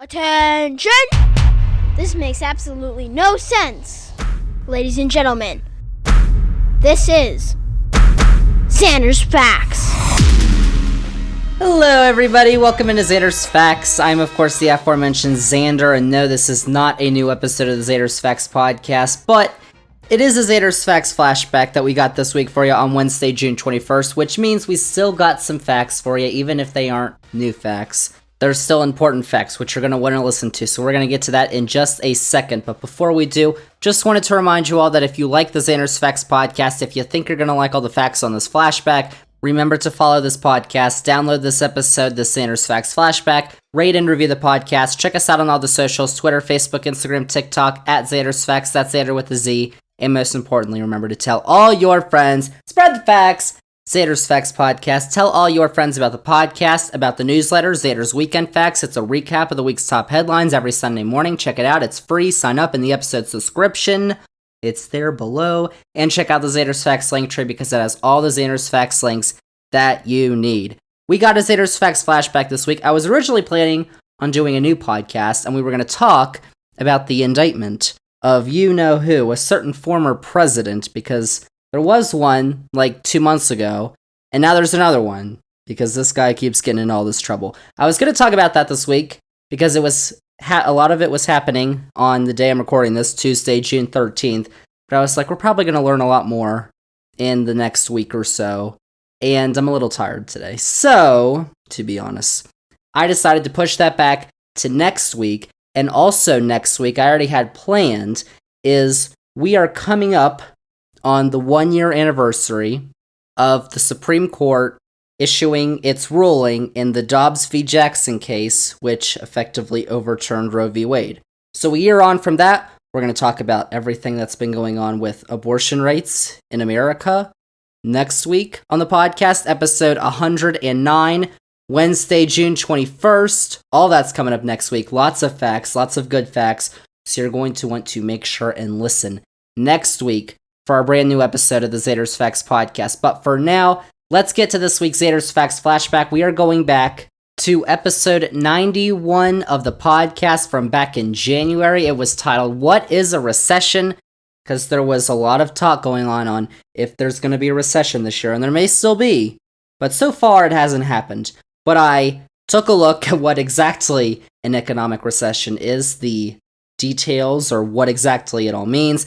Attention! This makes absolutely no sense. Ladies and gentlemen, this is Zander's Facts. Hello everybody, welcome into Zander's Facts. I'm of course the aforementioned Zander, and no, this is not a new episode of the Zander's Facts podcast, but it is a Zander's Facts flashback that we got this week for you on Wednesday, June 21st, which means we still got some facts for you, even if they aren't new facts. There's still important facts, which you're going to want to listen to, so we're going to get to that in just a second. But before we do, just wanted to remind you all that if you like the Zander's Facts podcast, if you think you're going to like all the facts on this flashback, remember to follow this podcast, download this episode, the Zander's Facts flashback, rate and review the podcast, check us out on all the socials, Twitter, Facebook, Instagram, TikTok, at Zander's Facts, that's Zander with a Z, and most importantly, remember to tell all your friends, spread the facts, Zander's Facts podcast. Tell all your friends about the podcast, about the newsletter, Zander's Weekend Facts. It's a recap of the week's top headlines every Sunday morning. Check it out. It's free. Sign up in the episode description. It's there below. And check out the Zander's Facts link tree because it has all the Zander's Facts links that you need. We got a Zander's Facts flashback this week. I was originally planning on doing a new podcast, and we were going to talk about the indictment of you-know-who, a certain former president, because there was one, 2 months ago, and now there's another one, because this guy keeps getting in all this trouble. I was going to talk about that this week, because it was a lot of it was happening on the day I'm recording this, Tuesday, June 13th, but I was like, we're probably going to learn a lot more in the next week or so, and I'm a little tired today. So, to be honest, I decided to push that back to next week, and also next week, I already had planned, is we are coming up on the 1-year anniversary of the Supreme Court issuing its ruling in the Dobbs v. Jackson case, which effectively overturned Roe v. Wade. So a year on from that, we're going to talk about everything that's been going on with abortion rates in America. Next week on the podcast, episode 109, Wednesday, June 21st. All that's coming up next week. Lots of facts, lots of good facts. So you're going to want to make sure and listen next week for our brand new episode of the Zander's Facts podcast. But for now, let's get to this week's Zander's Facts flashback. We are going back to episode 91 of the podcast from back in January. It was titled, What is a Recession? Because there was a lot of talk going on if there's going to be a recession this year, and there may still be, but so far it hasn't happened. But I took a look at what exactly an economic recession is, the details, or what exactly it all means,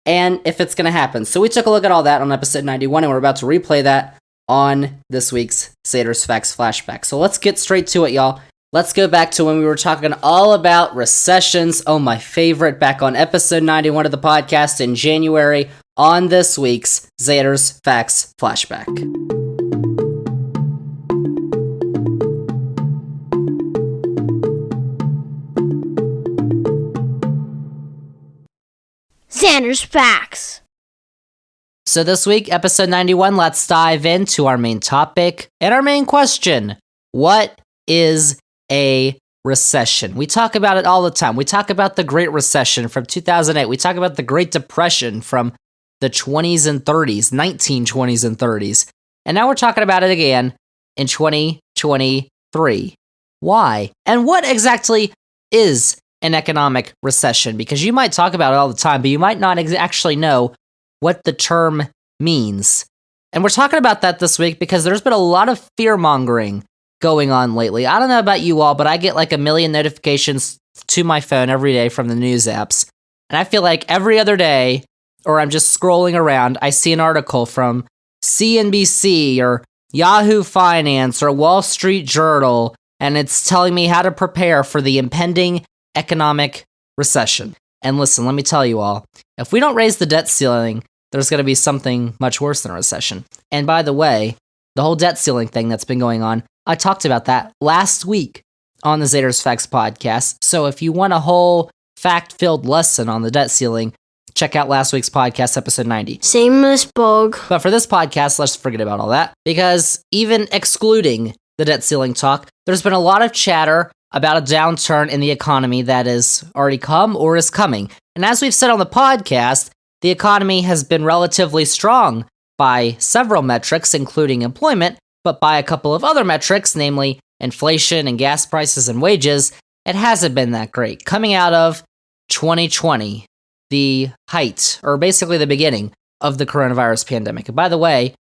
and if it's going to happen. So we took a look at all that on episode 91, and we're about to replay that on this week's Zander's Facts flashback. So let's get straight to it, y'all. Let's go back to when we were talking all about recessions. Oh, my favorite, back on episode 91 of the podcast in January on this week's Zander's Facts flashback. Zander's Facts. So this week, episode 91, let's dive into our main topic and our main question. What is a recession? We talk about it all the time. We talk about the Great Recession from 2008. We talk about the Great Depression from the 20s and 30s, 1920s and 30s. And now we're talking about it again in 2023. Why? And what exactly is an economic recession? Because you might talk about it all the time, but you might not actually know what the term means. And we're talking about that this week because there's been a lot of fear-mongering going on lately. I don't know about you all, but I get like 1 million notifications to my phone every day from the news apps. And I feel like every other day, or I'm just scrolling around, I see an article from CNBC or Yahoo Finance or Wall Street Journal, and it's telling me how to prepare for the impending economic recession. And listen, let me tell you all, if we don't raise the debt ceiling, there's going to be something much worse than a recession. And by the way, the whole debt ceiling thing that's been going on, I talked about that last week on the Zander's Facts podcast. So if you want a whole fact-filled lesson on the debt ceiling, check out last week's podcast, episode 90. Shameless bug. But for this podcast, let's forget about all that, because even excluding the debt ceiling talk, there's been a lot of chatter about a downturn in the economy that has already come or is coming. And as we've said on the podcast, the economy has been relatively strong by several metrics, including employment, but by a couple of other metrics, namely inflation and gas prices and wages, it hasn't been that great. Coming out of 2020, the height, or basically the beginning of the coronavirus pandemic. And by the way,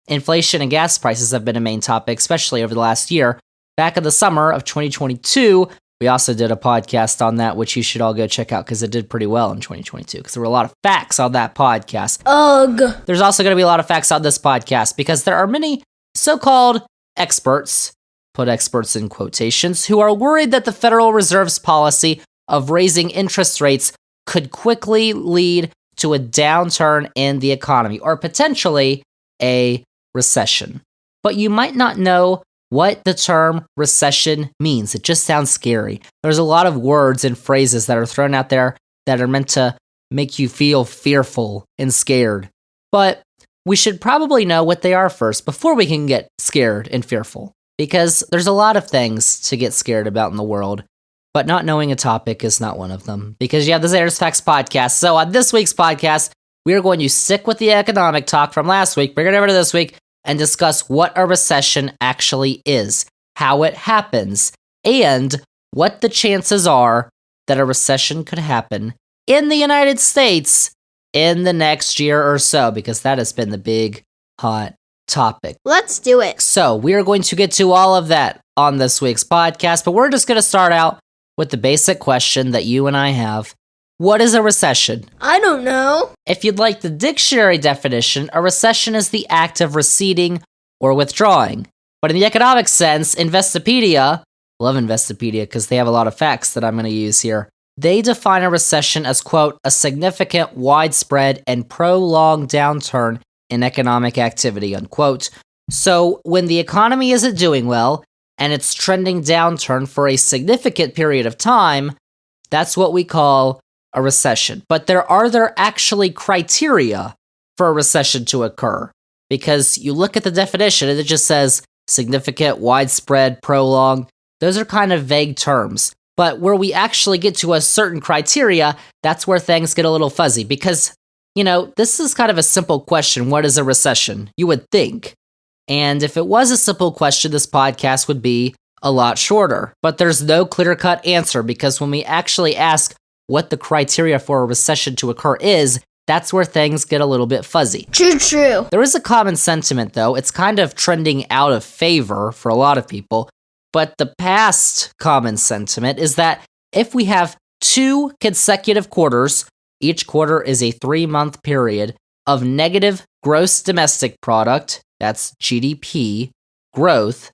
inflation and gas prices have been a main topic, especially over the last year. Back in the summer of 2022, we also did a podcast on that, which you should all go check out because it did pretty well in 2022 because there were a lot of facts on that podcast. Ugh. There's also going to be a lot of facts on this podcast because there are many so-called experts, put experts in quotations, who are worried that the Federal Reserve's policy of raising interest rates could quickly lead to a downturn in the economy or potentially a recession. But you might not know what the term recession means. It just sounds scary. There's a lot of words and phrases that are thrown out there that are meant to make you feel fearful and scared. But we should probably know what they are first before we can get scared and fearful. Because there's a lot of things to get scared about in the world, but not knowing a topic is not one of them. Because you have the Zander's Facts podcast. So on this week's podcast, we are going to stick with the economic talk from last week, bring it over to this week, and discuss what a recession actually is, how it happens, and what the chances are that a recession could happen in the United States in the next year or so, because that has been the big, hot topic. Let's do it. So we are going to get to all of that on this week's podcast, but we're just going to start out with the basic question that you and I have. What is a recession? I don't know. If you'd like the dictionary definition, a recession is the act of receding or withdrawing. But in the economic sense, Investopedia, love Investopedia because they have a lot of facts that I'm going to use here, they define a recession as, quote, a significant, widespread, and prolonged downturn in economic activity, unquote. So when the economy isn't doing well and it's trending downturn for a significant period of time, that's what we call a recession. But are there actually criteria for a recession to occur? Because you look at the definition and it just says significant, widespread, prolonged. Those are kind of vague terms. But where we actually get to a certain criteria, that's where things get a little fuzzy. Because, this is kind of a simple question. What is a recession? You would think. And if it was a simple question, this podcast would be a lot shorter. But there's no clear-cut answer because when we actually ask what the criteria for a recession to occur is, that's where things get a little bit fuzzy. True. There is a common sentiment, though. It's kind of trending out of favor for a lot of people. But the past common sentiment is that if we have 2 consecutive quarters, each quarter is a 3-month period of negative gross domestic product, that's GDP, growth,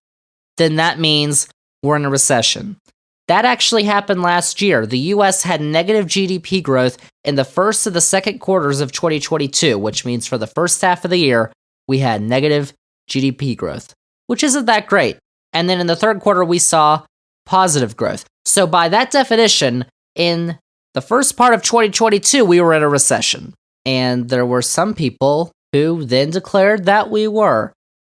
then that means we're in a recession. That actually happened last year. The US had negative GDP growth in the first and the second quarters of 2022, which means for the first half of the year, we had negative GDP growth, which isn't that great. And then in the third quarter, we saw positive growth. So by that definition, in the first part of 2022, we were in a recession. And there were some people who then declared that we were.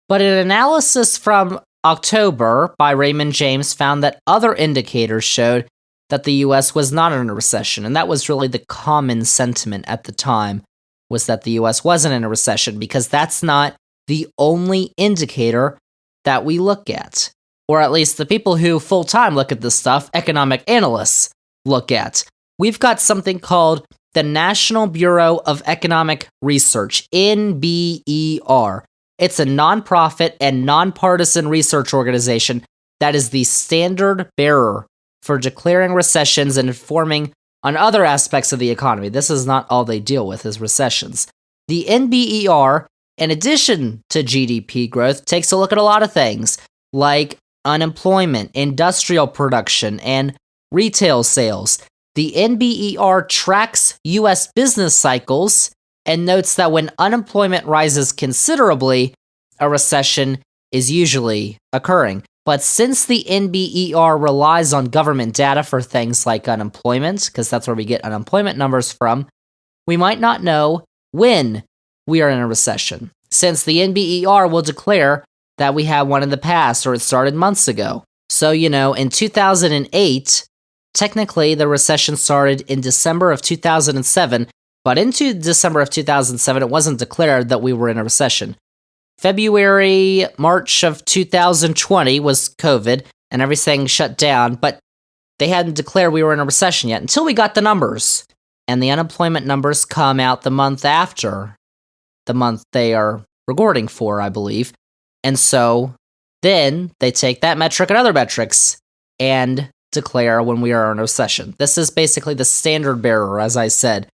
But an analysis from October by Raymond James found that other indicators showed that the US was not in a recession, and that was really the common sentiment at the time, was that the US wasn't in a recession, because that's not the only indicator that we look at, or at least the people who full-time look at this stuff, economic analysts, look at. We've got something called the National Bureau of Economic Research, NBER. It's a nonprofit and nonpartisan research organization that is the standard bearer for declaring recessions and informing on other aspects of the economy. This is not all they deal with, is recessions. The NBER, in addition to GDP growth, takes a look at a lot of things, like unemployment, industrial production, and retail sales. The NBER tracks U.S. business cycles and notes that when unemployment rises considerably, a recession is usually occurring. But since the NBER relies on government data for things like unemployment, because that's where we get unemployment numbers from, we might not know when we are in a recession, since the NBER will declare that we had one in the past or it started months ago. So, in 2008, technically the recession started in December of 2007, but into December of 2007, it wasn't declared that we were in a recession. March of 2020 was COVID, and everything shut down, but they hadn't declared we were in a recession yet until we got the numbers. And the unemployment numbers come out the month after the month they are recording for, I believe. And so then they take that metric and other metrics and declare when we are in a recession. This is basically the standard bearer, as I said.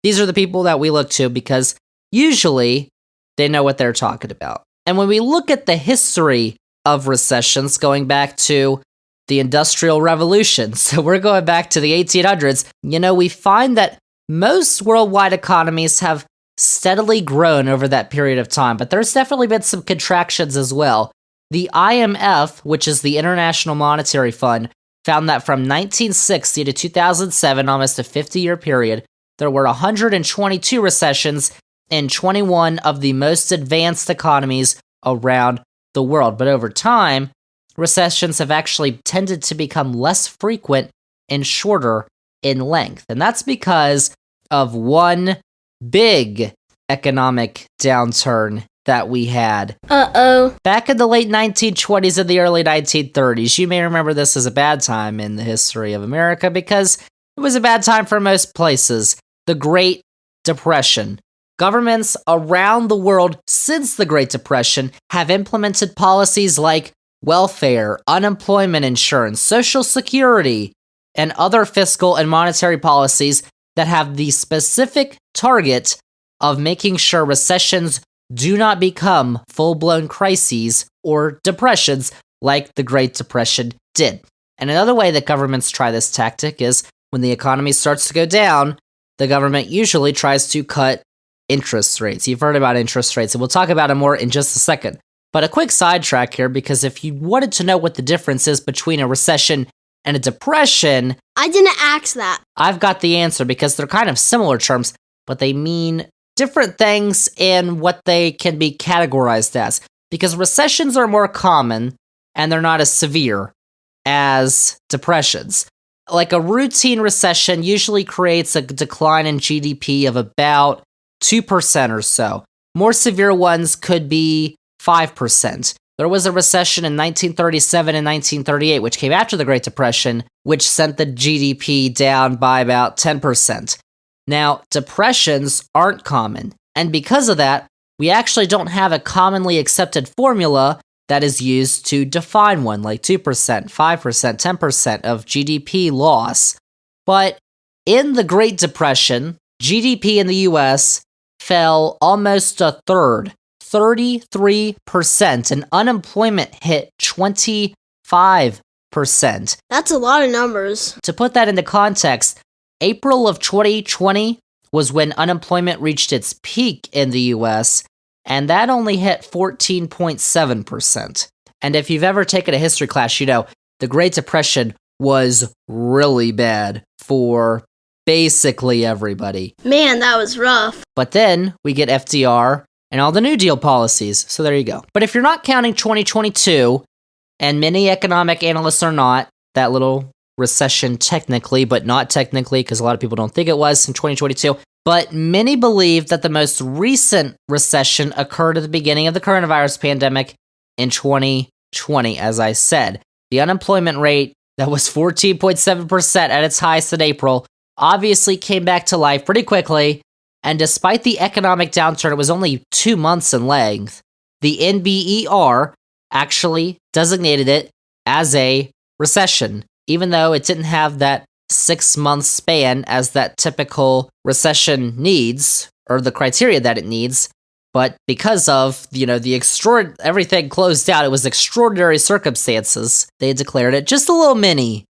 These are the people that we look to because usually they know what they're talking about. And when we look at the history of recessions going back to the Industrial Revolution, so we're going back to the 1800s, we find that most worldwide economies have steadily grown over that period of time, but there's definitely been some contractions as well. The IMF, which is the International Monetary Fund, found that from 1960 to 2007, almost a 50-year period, there were 122 recessions in 21 of the most advanced economies around the world. But over time, recessions have actually tended to become less frequent and shorter in length. And that's because of one big economic downturn that we had. Back in the late 1920s and the early 1930s. You may remember this as a bad time in the history of America because it was a bad time for most places. The Great Depression. Governments around the world since the Great Depression have implemented policies like welfare, unemployment insurance, Social Security, and other fiscal and monetary policies that have the specific target of making sure recessions do not become full-blown crises or depressions like the Great Depression did. And another way that governments try this tactic is when the economy starts to go down, the government usually tries to cut interest rates. You've heard about interest rates, and we'll talk about it more in just a second. But a quick sidetrack here, because if you wanted to know what the difference is between a recession and a depression... I didn't ask that. I've got the answer, because they're kind of similar terms, but they mean different things in what they can be categorized as. Because recessions are more common, and they're not as severe as depressions. Like a routine recession usually creates a decline in GDP of about 2% or so. More severe ones could be 5%. There was a recession in 1937 and 1938, which came after the Great Depression, which sent the GDP down by about 10%. Now, depressions aren't common, and because of that, we actually don't have a commonly accepted formula that is used to define one, like 2%, 5%, 10% of GDP loss. But in the Great Depression, GDP in the US fell almost a third, 33%, and unemployment hit 25%. That's a lot of numbers. To put that into context, April of 2020 was when unemployment reached its peak in the US, and that only hit 14.7%. And if you've ever taken a history class, you know the Great Depression was really bad for basically everybody. Man, that was rough. But then we get FDR and all the New Deal policies, so there you go. But if you're not counting 2022, and many economic analysts are not, that little recession technically, but not technically, because a lot of people don't think it was in 2022, but many believe that the most recent recession occurred at the beginning of the coronavirus pandemic in 2020, as I said. The unemployment rate that was 14.7% at its highest in April obviously came back to life pretty quickly, and despite the economic downturn, it was only 2 months in length. The NBER actually designated it as a recession, even though it didn't have that 6-month span as that typical recession needs, or the criteria that it needs. But because of, the everything closed out, it was extraordinary circumstances, they declared it just a little mini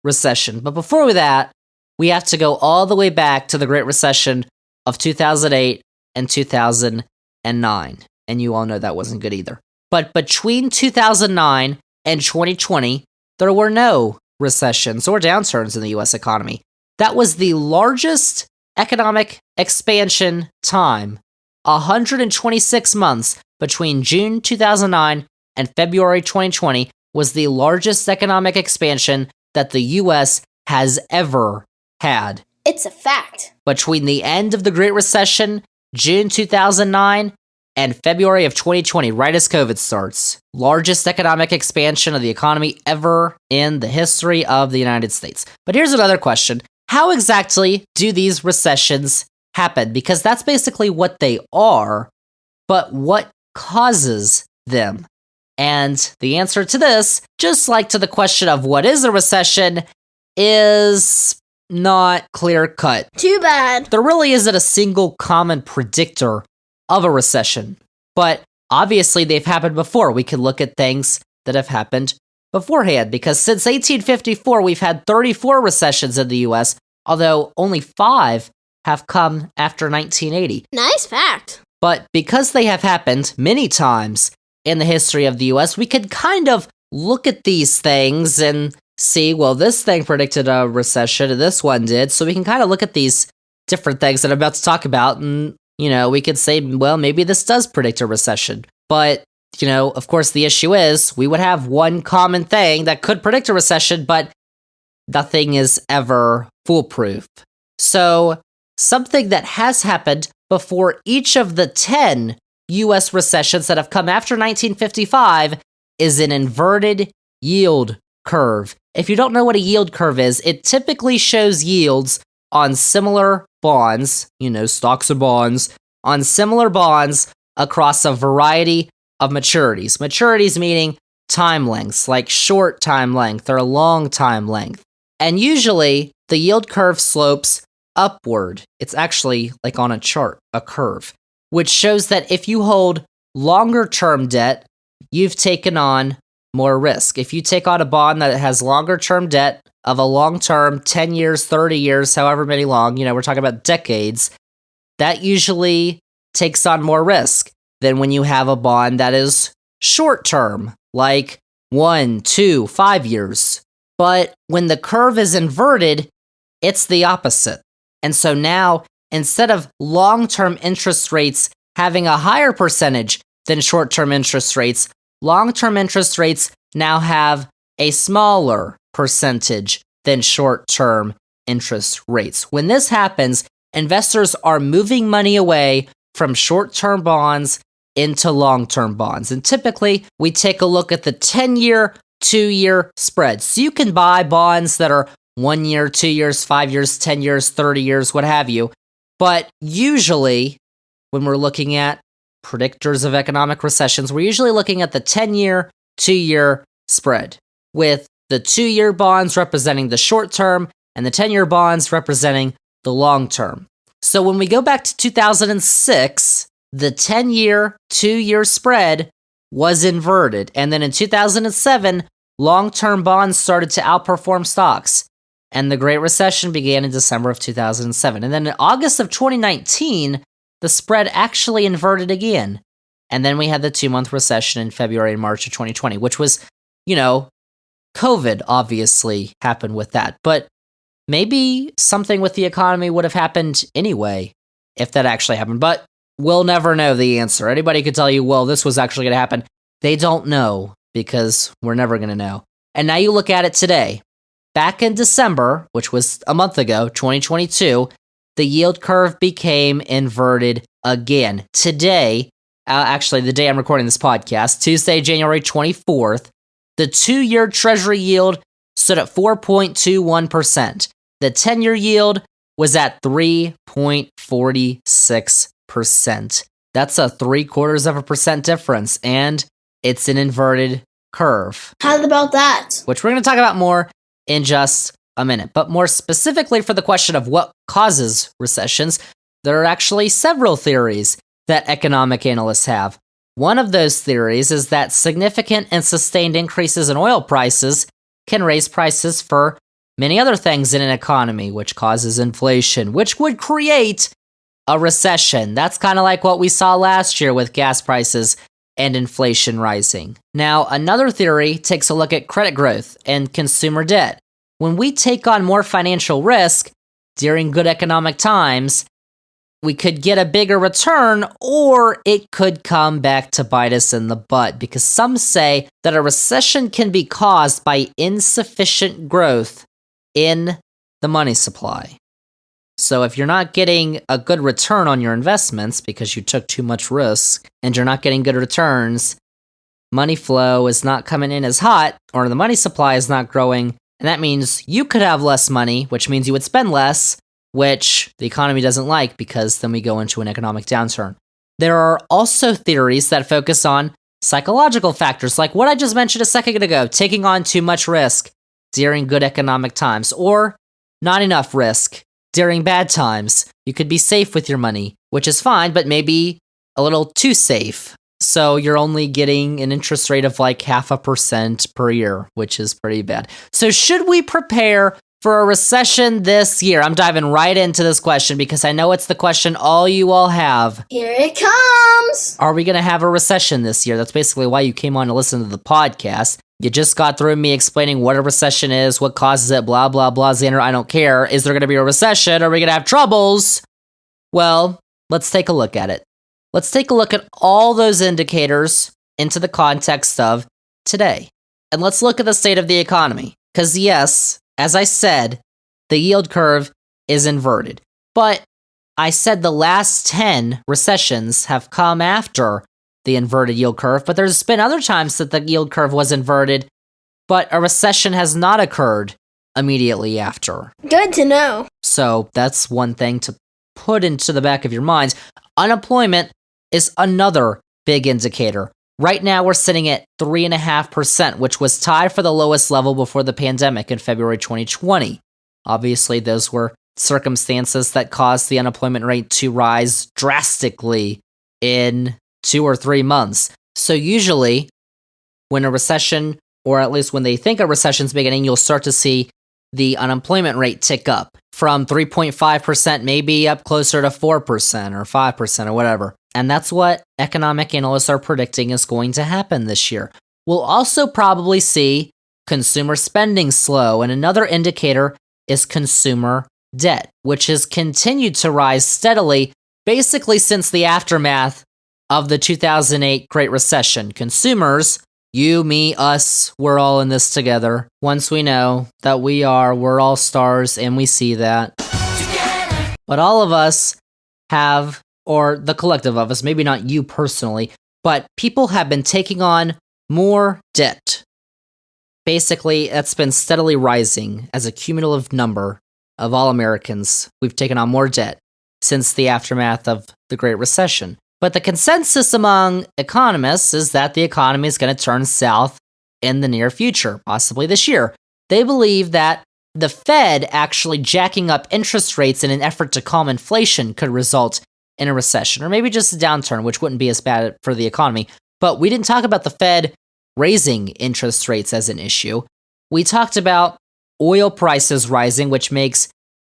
recession. But before that, we have to go all the way back to the Great Recession of 2008 and 2009. And you all know that wasn't good either. But between 2009 and 2020, there were no recessions or downturns in the US economy. That was the largest economic expansion time. 126 months between June 2009 and February 2020 was the largest economic expansion that the US has ever had. It's a fact. Between the end of the Great Recession, June 2009, and February of 2020, right as COVID starts. Largest economic expansion of the economy ever in the history of the United States. But here's another question. How exactly do these recessions happen? Because that's basically what they are, but what causes them? And the answer to this, just like to the question of what is a recession, is not clear-cut. Too bad. There really isn't a single common predictor of a recession, but obviously they've happened before. We can look at things that have happened beforehand, because since 1854, we've had 34 recessions in the US, although only 5 have come after 1980. Nice fact. But because they have happened many times in the history of the US, we could kind of look at these things and see, well, this thing predicted a recession and this one did, so we can kind of look at these different things that I'm about to talk about, and, we could say, well, maybe this does predict a recession. But, of course, the issue is we would have one common thing that could predict a recession, but nothing is ever foolproof. So, something that has happened before each of the 10 US recessions that have come after 1955 is an inverted yield curve. If you don't know what a yield curve is, it typically shows yields on similar bonds, stocks and bonds, on similar bonds across a variety of maturities. Maturities meaning time lengths, like short time length or long time length. And usually, the yield curve slopes upward. It's actually like on a chart, a curve, which shows that if you hold longer term debt, you've taken on more risk. If you take on a bond that has longer term debt of a long term, 10 years, 30 years, however many long, we're talking about decades, that usually takes on more risk than when you have a bond that is short term, like 1, 2, 5 years. But when the curve is inverted, it's the opposite. And so now, instead of long-term interest rates having a higher percentage than short-term interest rates, long-term interest rates now have a smaller percentage than short-term interest rates. When this happens, investors are moving money away from short-term bonds into long-term bonds. And typically, we take a look at the 10-year, 2-year spread. So you can buy bonds that are 1 year, 2 years, 5 years, 10 years, 30 years, what have you. But usually, when we're looking at predictors of economic recessions, we're usually looking at the 10-year, 2-year spread, with the 2-year bonds representing the short term and the 10-year bonds representing the long term. So when we go back to 2006, the 10-year, 2-year spread was inverted. And then in 2007, long-term bonds started to outperform stocks. And the Great Recession began in December of 2007. And then in August of 2019, the spread actually inverted again. And then we had the 2-month recession in February and March of 2020, which was, COVID obviously happened with that. But maybe something with the economy would have happened anyway if that actually happened. But we'll never know the answer. Anybody could tell you, well, this was actually going to happen. They don't know, because we're never going to know. And now you look at it today. Back in December, which was a month ago, 2022, the yield curve became inverted again. Today, actually the day I'm recording this podcast, Tuesday, January 24th, the 2-year Treasury yield stood at 4.21%. The 10-year yield was at 3.46%. That's a 0.75% difference, and it's an inverted curve. How about that? Which we're going to talk about more in just a minute. But more specifically for the question of what causes recessions, there are actually several theories that economic analysts have. One of those theories is that significant and sustained increases in oil prices can raise prices for many other things in an economy, which causes inflation, which would create a recession. That's kind of like what we saw last year with gas prices and inflation rising. Now, another theory takes a look at credit growth and consumer debt. When we take on more financial risk during good economic times, we could get a bigger return, or it could come back to bite us in the butt, because some say that a recession can be caused by insufficient growth in the money supply. So if you're not getting a good return on your investments because you took too much risk and you're not getting good returns, money flow is not coming in as hot, or the money supply is not growing, and that means you could have less money, which means you would spend less, which the economy doesn't like because then we go into an economic downturn. There are also theories that focus on psychological factors, like what I just mentioned a second ago, taking on too much risk during good economic times, or not enough risk during bad times. You could be safe with your money, which is fine, but maybe a little too safe. So you're only getting an interest rate of like 0.5% per year, which is pretty bad. So should we prepare for a recession this year? I'm diving right into this question because I know it's the question all you all have. Here it comes! Are we going to have a recession this year? That's basically why you came on to listen to the podcast. You just got through me explaining what a recession is, what causes it, blah, blah, blah. Zander, I don't care. Is there going to be a recession? Are we going to have troubles? Well, let's take a look at it. Let's take a look at all those indicators into the context of today. And let's look at the state of the economy. Because yes, as I said, the yield curve is inverted. But I said the last 10 recessions have come after the inverted yield curve, but there's been other times that the yield curve was inverted, but a recession has not occurred immediately after. Good to know. So that's one thing to put into the back of your minds. Unemployment is another big indicator. Right now, we're sitting at 3.5%, which was tied for the lowest level before the pandemic in February 2020. Obviously, those were circumstances that caused the unemployment rate to rise drastically in 2 or 3 months. So usually, when a recession, or at least when they think a recession's beginning, you'll start to see the unemployment rate tick up from 3.5%, maybe up closer to 4% or 5% or whatever. And that's what economic analysts are predicting is going to happen this year. We'll also probably see consumer spending slow, and another indicator is consumer debt, which has continued to rise steadily, basically since the aftermath of the 2008 Great Recession. Consumers, you, me, us, we're all in this together. Once we know that we're all stars and we see that. Together. But all of us have, or the collective of us, maybe not you personally, but people have been taking on more debt. Basically, that's been steadily rising as a cumulative number of all Americans. We've taken on more debt since the aftermath of the Great Recession. But the consensus among economists is that the economy is going to turn south in the near future, possibly this year. They believe that the Fed actually jacking up interest rates in an effort to calm inflation could result in a recession, or maybe just a downturn, which wouldn't be as bad for the economy. But we didn't talk about the Fed raising interest rates as an issue. We talked about oil prices rising, which makes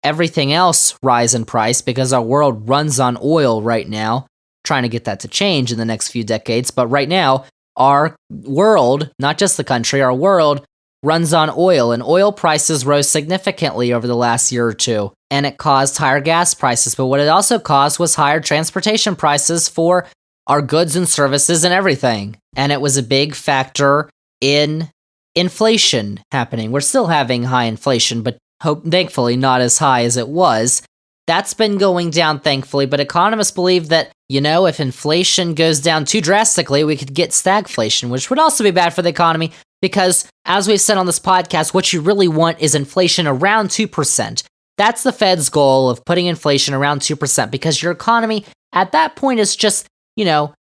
everything else rise in price because our world runs on oil right now. Trying to get that to change in the next few decades. But right now, our world, not just the country, our world runs on oil, and oil prices rose significantly over the last year or two, and it caused higher gas prices. But what it also caused was higher transportation prices for our goods and services and everything. And it was a big factor in inflation happening. We're still having high inflation, but thankfully not as high as it was. That's been going down, thankfully, but economists believe that, if inflation goes down too drastically, we could get stagflation, which would also be bad for the economy because, as we've said on this podcast, what you really want is inflation around 2%. That's the Fed's goal of putting inflation around 2% because your economy at that point is just,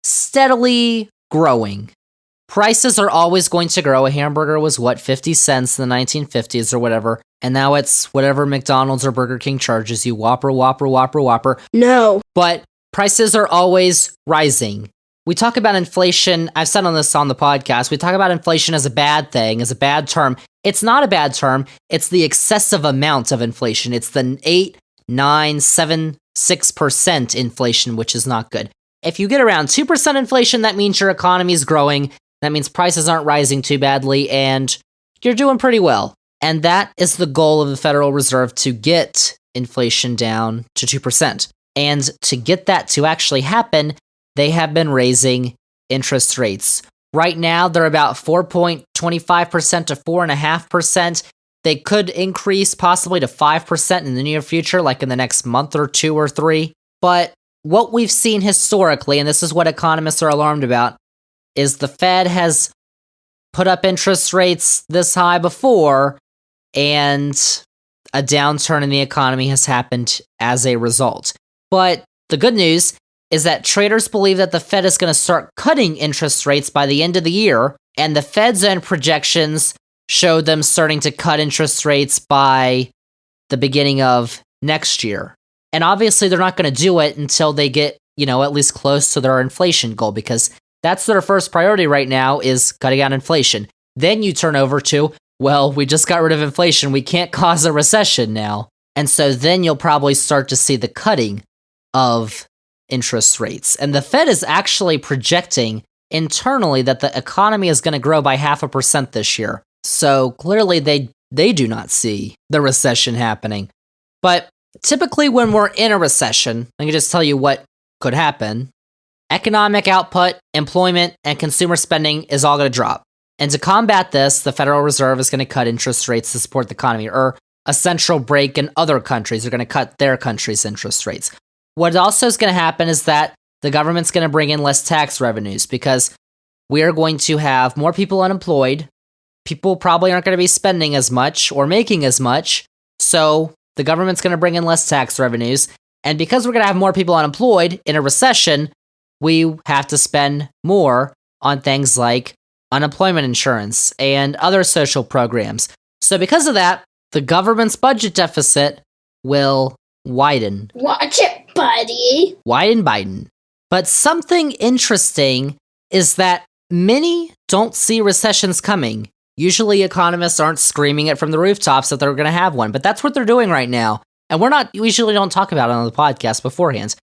steadily growing. Prices are always going to grow. A hamburger was, 50 cents in the 1950s or whatever. And now it's whatever McDonald's or Burger King charges you. Whopper, Whopper, Whopper, Whopper. No. But prices are always rising. We talk about inflation. I've said on this on the podcast. We talk about inflation as a bad thing, as a bad term. It's not a bad term. It's the excessive amount of inflation. It's the 8, 9, 7, 6% inflation, which is not good. If you get around 2% inflation, that means your economy is growing. That means prices aren't rising too badly, and you're doing pretty well. And that is the goal of the Federal Reserve, to get inflation down to 2%. And to get that to actually happen, they have been raising interest rates. Right now, they're about 4.25% to 4.5%. They could increase possibly to 5% in the near future, like in the next month or 2 or 3. But what we've seen historically, and this is what economists are alarmed about, is the Fed has put up interest rates this high before, and a downturn in the economy has happened as a result. But the good news is that traders believe that the Fed is going to start cutting interest rates by the end of the year, and the Fed's own projections show them starting to cut interest rates by the beginning of next year. And obviously they're not going to do it until they get, at least close to their inflation goal, because that's their first priority right now, is cutting out inflation. Then you turn over to, well, we just got rid of inflation, we can't cause a recession now. And so then you'll probably start to see the cutting of interest rates. And the Fed is actually projecting internally that the economy is going to grow by 0.5% this year. So clearly they do not see the recession happening. But typically when we're in a recession, I can just tell you what could happen. Economic output, employment, and consumer spending is all going to drop. And to combat this, the Federal Reserve is going to cut interest rates to support the economy, or a central bank in other countries are going to cut their country's interest rates. What also is going to happen is that the government's going to bring in less tax revenues, because we are going to have more people unemployed. People probably aren't going to be spending as much or making as much, so the government's going to bring in less tax revenues. And because we're going to have more people unemployed in a recession, we have to spend more on things like unemployment insurance and other social programs. So because of that, the government's budget deficit will widen. Watch it, buddy. Widen. But something interesting is that many don't see recessions coming. Usually economists aren't screaming it from the rooftops that they're going to have one, but that's what they're doing right now. And we usually don't talk about it on the podcast beforehand.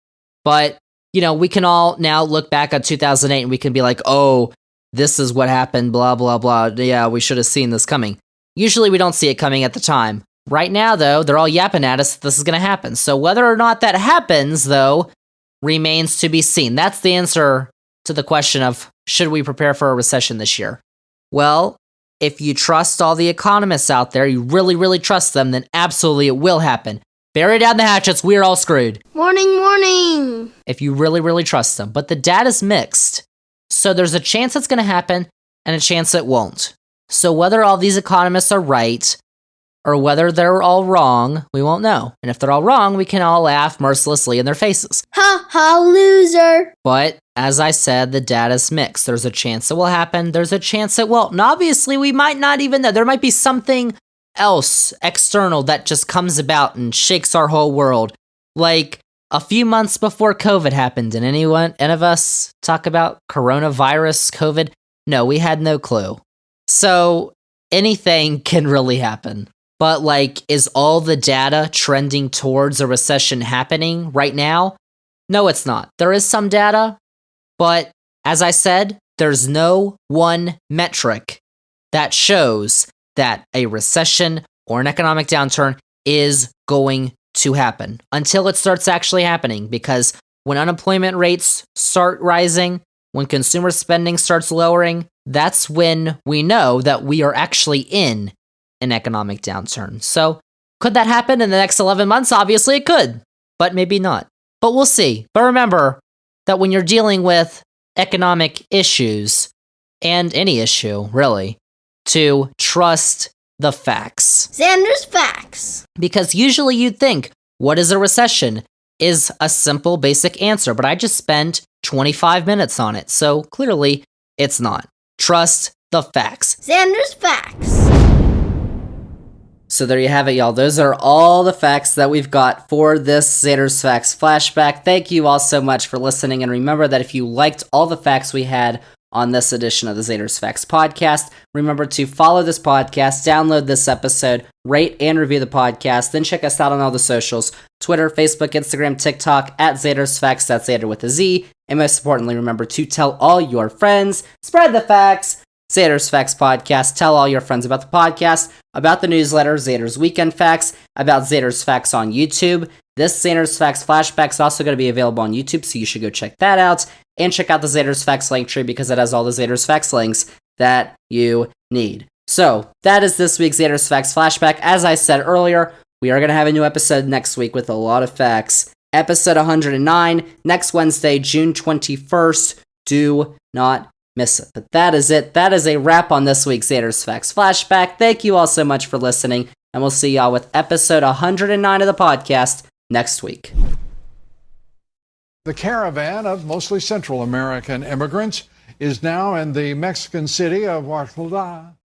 But, we can all now look back on 2008 and we can be like, oh, this is what happened, blah, blah, blah. Yeah, we should have seen this coming. Usually we don't see it coming at the time. Right now, though, they're all yapping at us that this is going to happen. So whether or not that happens, though, remains to be seen. That's the answer to the question of, should we prepare for a recession this year? Well, if you trust all the economists out there, you really, really trust them, then absolutely it will happen. Bury down the hatchets, we're all screwed. Morning. If you really, really trust them. But the data's mixed. So there's a chance it's going to happen and a chance it won't. So whether all these economists are right or whether they're all wrong, we won't know. And if they're all wrong, we can all laugh mercilessly in their faces. Ha ha, loser. But as I said, the data's mixed. There's a chance it will happen. There's a chance it won't. And obviously, we might not even know. There might be something else external that just comes about and shakes our whole world. Like a few months before COVID happened, did any of us talk about coronavirus, COVID? No, we had no clue. So anything can really happen. But is all the data trending towards a recession happening right now? No, it's not. There is some data, but as I said, there's no one metric that shows that a recession or an economic downturn is going to happen until it starts actually happening. Because when unemployment rates start rising, when consumer spending starts lowering, that's when we know that we are actually in an economic downturn. So could that happen in the next 11 months? Obviously it could, but maybe not. But we'll see. But remember that when you're dealing with economic issues, and any issue, really, to trust the facts. Zander's facts. Because usually you'd think, what is a recession? Is a simple, basic answer, but I just spent 25 minutes on it, so clearly it's not. Trust the facts. Zander's facts. So there you have it, y'all. Those are all the facts that we've got for this Zander's Facts flashback. Thank you all so much for listening, and remember that if you liked all the facts we had on this edition of the Zander's Facts podcast, remember to follow this podcast, download this episode, rate and review the podcast, then check us out on all the socials, Twitter, Facebook, Instagram, TikTok, at Zander's Facts, that's Zander with a Z, and most importantly, remember to tell all your friends, spread the facts, Zander's Facts Podcast. Tell all your friends about the podcast, about the newsletter, Zander's Weekend Facts, about Zander's Facts on YouTube. This Zander's Facts Flashback is also going to be available on YouTube, so you should go check that out. And check out the Zander's Facts link tree because it has all the Zander's Facts links that you need. So, that is this week's Zander's Facts Flashback. As I said earlier, we are going to have a new episode next week with a lot of facts. Episode 109, next Wednesday, June 21st. Do not miss it. But that is it. That is a wrap on this week's Zander's Facts Flashback. Thank you all so much for listening, and we'll see y'all with episode 109 of the podcast next week. The caravan of mostly Central American immigrants is now in the Mexican city of Oaxaca.